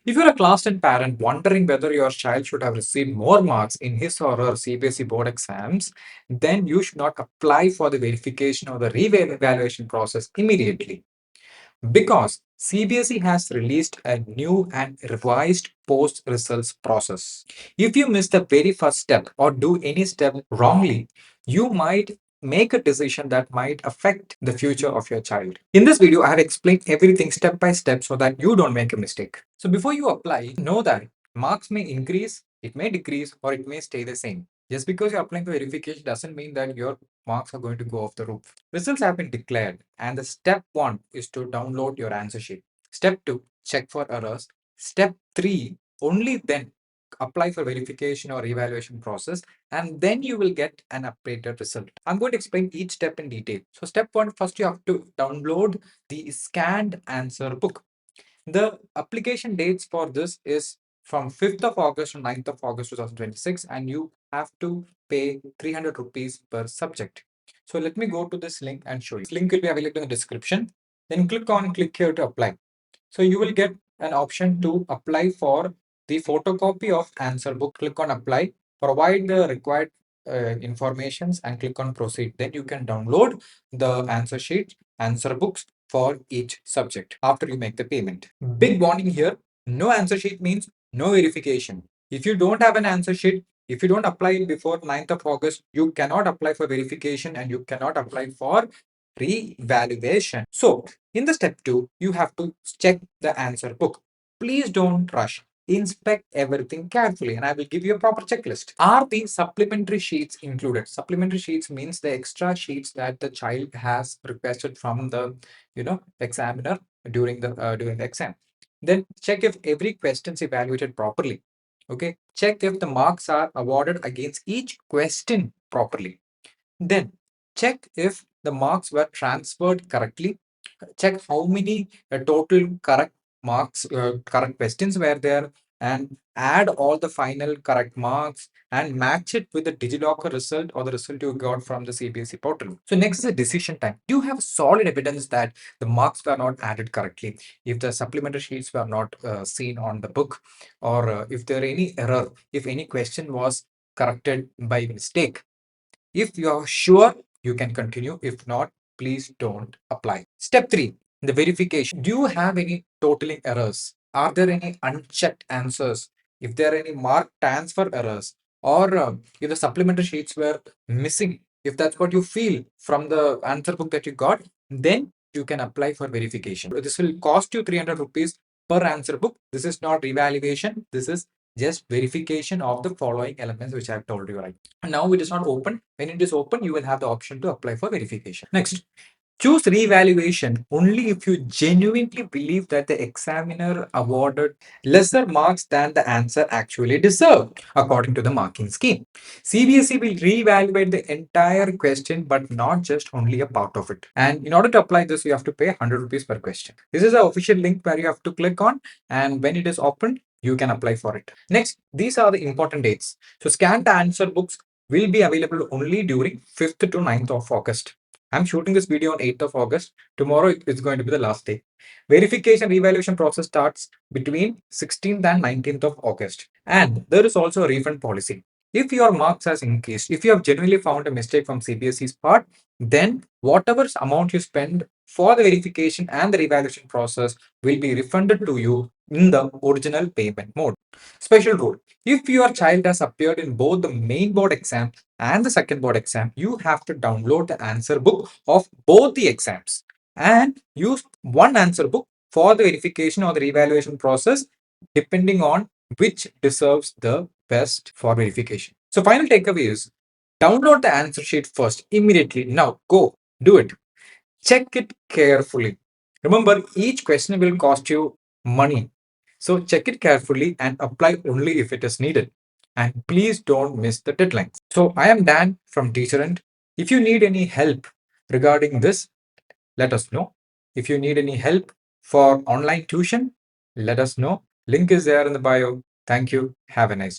If you're a class 10 parent wondering whether your child should have received more marks in his or her CBSE board exams, then you should not apply for the verification or the reevaluation process immediately, because CBSE has released a new and revised post results process. If you miss the very first step or do any step wrongly, you might make a decision that might affect the future of your child. In this video, I have explained everything step by step so that you don't make a mistake. So before you apply, know that marks may increase, it may decrease, or it may stay the same. Just because you're applying for verification doesn't mean that your marks are going to go off the roof. Results have been declared, and the step 1 is to download your answer sheet. Step 2, check for errors. Step 3, only then apply for verification or evaluation process, and then you will get an updated result. I'm going to explain each step in detail. So step 1, first you have to download the scanned answer book. The application dates for this is from 5th of August to 9th of August 2026, and you have to pay 300 rupees per subject. So let me go to this link and show you. This link will be available in the description. Then click here to apply. So you will get an option to apply for the photocopy of answer book. Click on apply, provide the required informations and click on proceed. Then you can download the answer sheet, answer books for each subject after you make the payment. Big warning here, no answer sheet means no verification. If you don't have an answer sheet, if you don't apply it before 9th of August, you cannot apply for verification and you cannot apply for revaluation. So in the step 2, you have to check the answer book. Please don't rush. Inspect everything carefully, and I will give you a proper checklist. Are the supplementary sheets included? Supplementary sheets means the extra sheets that the child has requested from the examiner during the exam. Then check if every question is evaluated properly. Okay, check if the marks are awarded against each question properly. Then check if the marks were transferred correctly. Check how many total correct marks, correct questions were there, and add all the final correct marks and match it with the DigiLocker result or the result you got from the CBSE portal. So next is a decision time. Do you have solid evidence that the marks were not added correctly? If the supplementary sheets were not seen on the book, or if there any error, if any question was corrected by mistake, if you are sure, you can continue. If not, please don't apply. Step 3, the verification. Do you have any totaling errors? Are there any unchecked answers? If there are any mark transfer errors, or if the supplementary sheets were missing, if that's what you feel from the answer book that you got, then you can apply for verification. This will cost you 300 rupees per answer book. This is not revaluation. This is just verification of the following elements which I have told you, right? Now it is not open. When it is open, you will have the option to apply for verification. Next, choose revaluation only if you genuinely believe that the examiner awarded lesser marks than the answer actually deserved according to the marking scheme. CBSE will reevaluate the entire question but not just only a part of it. And in order to apply this, you have to pay 100 rupees per question. This is the official link where you have to click on, and when it is opened, you can apply for it. Next, these are the important dates. So scanned answer books will be available only during 5th to 9th of August. I'm shooting this video on 8th of August. Tomorrow is going to be the last day. Verification revaluation process starts between 16th and 19th of August. And there is also a refund policy. If your marks has increased, if you have genuinely found a mistake from CBSE's part, then whatever amount you spend for the verification and the revaluation process will be refunded to you in the original payment mode. Special rule. If your child has appeared in both the main board exam and the second board exam, you have to download the answer book of both the exams and use one answer book for the verification or the revaluation process, depending on which deserves the best for verification. So final takeaway is download the answer sheet first, immediately. Now go, do it. Check it carefully. Remember, each question will cost you money. So check it carefully and apply only if it is needed. And please don't miss the deadlines. So I am Dan from Teacher End. If you need any help regarding this, let us know. If you need any help for online tuition, let us know. Link is there in the bio. Thank you. Have a nice day.